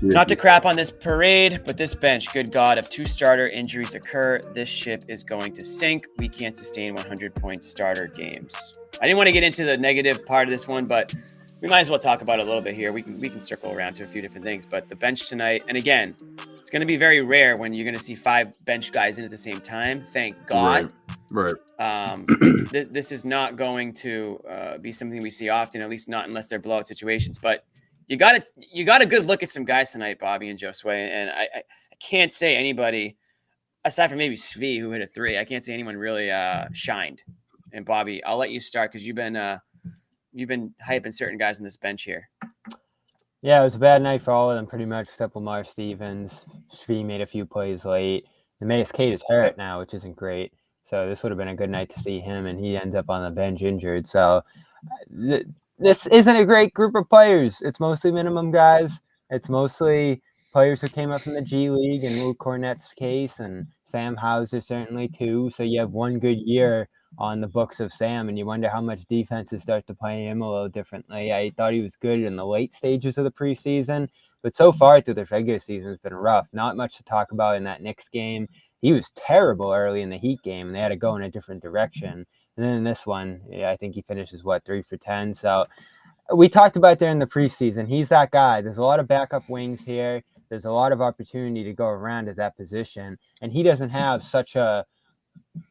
Not to crap on this parade, but this bench, good God, if 2 starter injuries occur, this ship is going to sink. We can't sustain 100-point starter games. I didn't want to get into the negative part of this one, but we might as well talk about it a little bit here. We can circle around to a few different things, but the bench tonight, and again, it's going to be very rare when you're going to see 5 bench guys in at the same time. Thank God. Right. This is not going to be something we see often, at least not unless they're blowout situations. But you got a good look at some guys tonight, Bobby and Josue, and I can't say anybody aside from maybe Svi who hit a 3. I can't say anyone really shined. And Bobby, I'll let you start because you've been hyping certain guys on this bench here. Yeah, it was a bad night for all of them, pretty much, except Lamar Stevens. Svi made a few plays late. Emmaus Cade is hurt now, which isn't great. So this would have been a good night to see him, and he ends up on the bench injured. So this isn't a great group of players. It's mostly minimum guys. It's mostly players who came up from the G League in Luke Cornett's case, and Sam Hauser certainly too. So you have one good year on the books of Sam, and you wonder how much defenses start to play him a little differently. I thought he was good in the late stages of the preseason, but so far through the regular season, it's been rough. Not much to talk about in that Knicks game. He was terrible early in the Heat game, and they had to go in a different direction. And then in this one, I think he finishes, 3 for 10. So we talked about there in the preseason. He's that guy. There's a lot of backup wings here. There's a lot of opportunity to go around at that position. And he doesn't have such a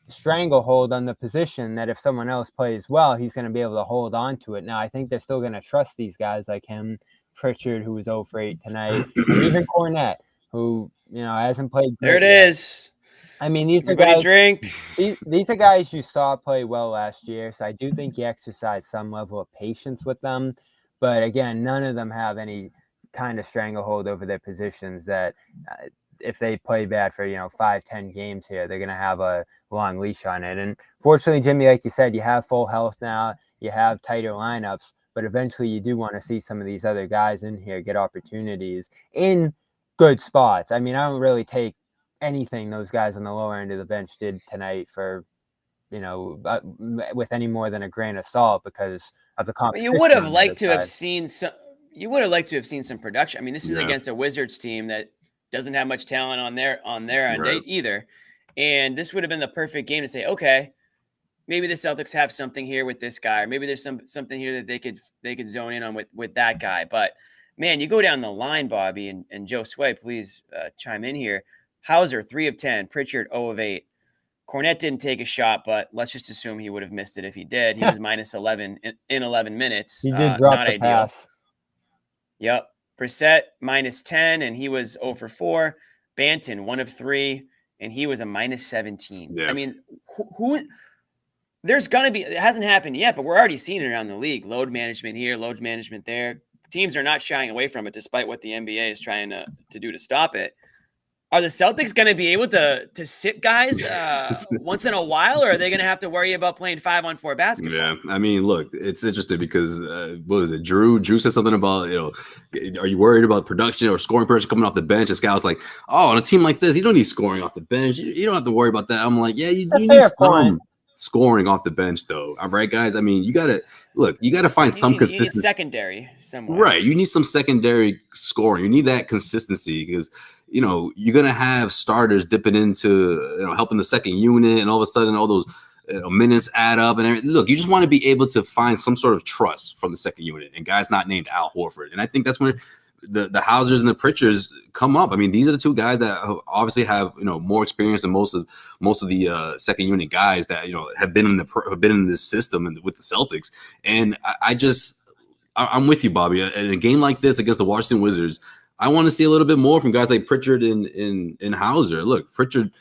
stranglehold on the position that if someone else plays well, he's going to be able to hold on to it. Now, I think they're still going to trust these guys like him, Pritchard, who was 0 for 8 tonight, and even Cornette, who, hasn't played. There it is. I mean, these are guys. These are guys you saw play well last year, so I do think you exercise some level of patience with them. But again, none of them have any kind of stranglehold over their positions that if they play bad for 5-10 games here, they're going to have a long leash on it. And fortunately, Jimmy, like you said, you have full health now. You have tighter lineups, but eventually you do want to see some of these other guys in here get opportunities in good spots. I mean, I don't really take anything those guys on the lower end of the bench did tonight for, with any more than a grain of salt because of the competition. You would have liked to have seen some. You would have liked to have seen some production. I mean, this is against a Wizards team that doesn't have much talent on their end either, and this would have been the perfect game to say, okay, maybe the Celtics have something here with this guy, or maybe there's something here that they could zone in on with that guy. But man, you go down the line, Bobby and Josue, please chime in here. Hauser, 3 of 10. Pritchard, 0 of 8. Cornette didn't take a shot, but let's just assume he would have missed it if he did. He was minus 11 in 11 minutes. He did drop the pass. Yep. Brissett, minus 10, and he was 0 for 4. Banton, 1 of 3, and he was a minus 17. Yeah. I mean, who there's going to be – it hasn't happened yet, but we're already seeing it around the league. Load management here, load management there. Teams are not shying away from it despite what the NBA is trying to do to stop it. Are the Celtics going to be able to sit guys once in a while, or are they going to have to worry about playing 5-on-4 basketball? Yeah, I mean, look, it's interesting because what was it? Drew said something about, are you worried about production or scoring pressure coming off the bench? And Scott was like, oh, on a team like this, you don't need scoring off the bench. You don't have to worry about that. I'm like, yeah, you need some scoring off the bench, though. All right, guys. I mean, you got to find some consistency. You need secondary somewhere. Right. You need some secondary scoring. You need that consistency because you're going to have starters dipping into, helping the second unit, and all of a sudden all those minutes add up. And look, you just want to be able to find some sort of trust from the second unit and guys not named Al Horford. And I think that's when the Hausers and the Pritchards come up. I mean, these are the two guys that obviously have, more experience than most of the second unit guys that, have been in this system and with the Celtics. And I'm with you, Bobby. In a game like this against the Washington Wizards, I want to see a little bit more from guys like Pritchard and Hauser. Look, Pritchard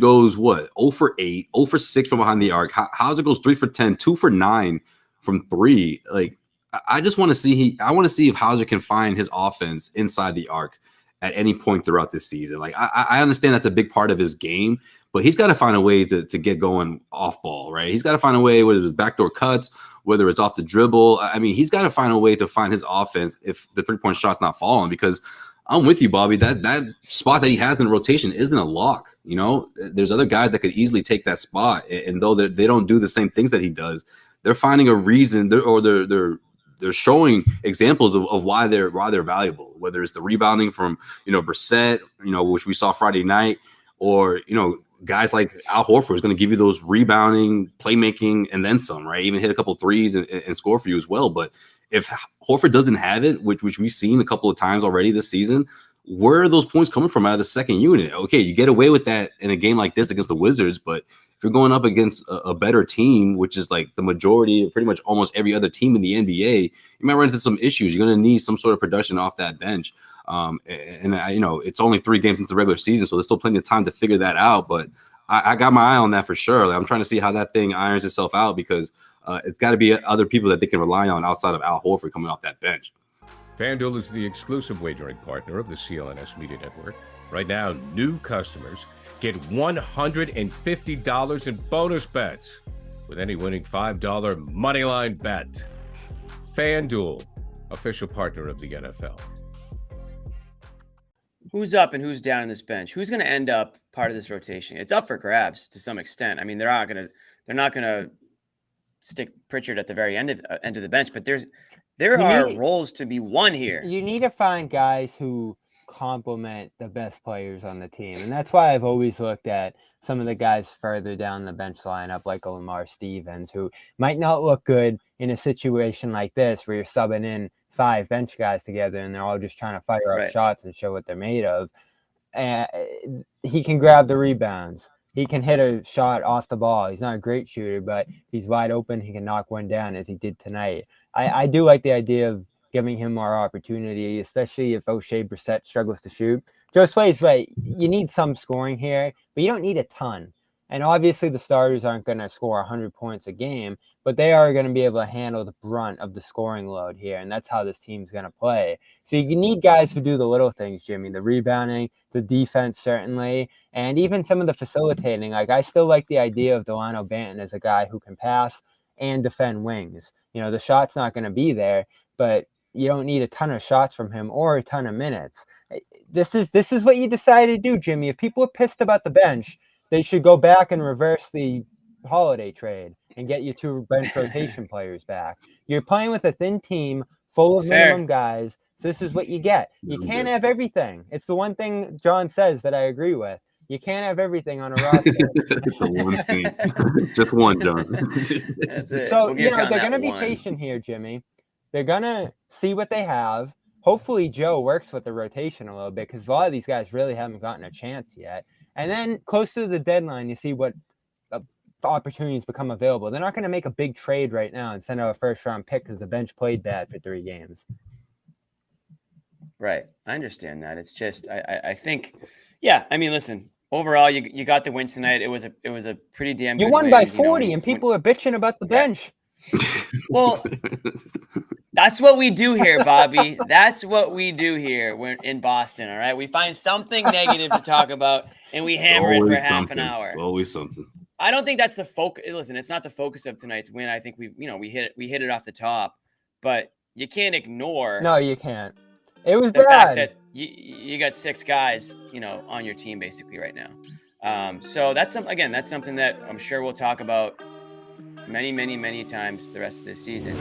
goes 0 for 8, 0 for 6 from behind the arc. Hauser goes 3 for 10, 2 for 9 from 3. Like, I just want to see if Hauser can find his offense inside the arc at any point throughout this season. Like, I understand that's a big part of his game, but he's got to find a way to get going off ball, right? He's got to find a way, whether it's backdoor cuts, whether it's off the dribble. I mean, he's got to find a way to find his offense if the three-point shot's not falling, because I'm with you, Bobby. That spot that he has in rotation isn't a lock. There's other guys that could easily take that spot, and though they don't do the same things that he does, they're finding a reason, they're they're showing examples of why they're valuable, whether it's the rebounding from, Brissett, which we saw Friday night, or, guys like Al Horford is going to give you those rebounding, playmaking, and then some, right? Even hit a couple threes and score for you as well. But if Horford doesn't have it, which we've seen a couple of times already this season, where are those points coming from out of the second unit? Okay, you get away with that in a game like this against the Wizards, but if you're going up against a better team, which is like the majority, pretty much almost every other team in the NBA, you might run into some issues. You're going to need some sort of production off that bench. It's only 3 games into the regular season, so there's still plenty of time to figure that out. But I got my eye on that for sure. Like, I'm trying to see how that thing irons itself out, because it's got to be other people that they can rely on outside of Al Horford coming off that bench. FanDuel is the exclusive wagering partner of the CLNS Media Network. Right now, new customers get $150 in bonus bets with any winning $5 moneyline bet. FanDuel, official partner of the NFL. Who's up and who's down in this bench? Who's going to end up part of this rotation? It's up for grabs to some extent. I mean, they're not going to stick Pritchard at the very end of the bench, but there are roles to be won here. You need to find guys who complement the best players on the team. And that's why I've always looked at some of the guys further down the bench lineup, like Lamar Stevens, who might not look good in a situation like this where you're subbing in 5 bench guys together and they're all just trying to fire up shots and show what they're made of. And he can grab the rebounds. He can hit a shot off the ball. He's not a great shooter, but if he's wide open, he can knock one down, as he did tonight. I do like the idea of giving him more opportunity, especially if O'Shea Brissett struggles to shoot. Josue's right. You need some scoring here, but you don't need a ton. And obviously the starters aren't going to score 100 points a game, but they are going to be able to handle the brunt of the scoring load here, and that's how this team's going to play. So you need guys who do the little things, Jimmy, the rebounding, the defense certainly, and even some of the facilitating. Like, I still like the idea of Delano Banton as a guy who can pass and defend wings. The shot's not going to be there, but you don't need a ton of shots from him or a ton of minutes. This is what you decided to do, Jimmy. If people are pissed about the bench, they should go back and reverse the Holiday trade and get you 2 bench rotation players back. You're playing with a thin team full of minimum guys. So this is what you get. You can't have everything. It's the one thing John says that I agree with. You can't have everything on a roster. The one thing. Just one, John. That's it. So, they're going to be patient here, Jimmy. They're going to see what they have. Hopefully Joe works with the rotation a little bit, because a lot of these guys really haven't gotten a chance yet. And then close to the deadline, you see what opportunities become available. They're not going to make a big trade right now and send out a first-round pick because the bench played bad for 3 games. Right. I understand that. It's just I think, I mean, listen. Overall, you got the win tonight. It was a pretty damn good You won win, by 40, and people are bitching about the bench. Well, that's what we do here, Bobby. That's what we do here. We're in Boston, all right? We find something negative to talk about, and we hammer it for half an hour. Always something. I don't think that's the focus. Listen, it's not the focus of tonight's win. I think we hit it off the top, but you can't ignore. No, you can't. It was the bad. fact that you got 6 guys, on your team basically right now. So that's something that I'm sure we'll talk about many, many, many times the rest of this season.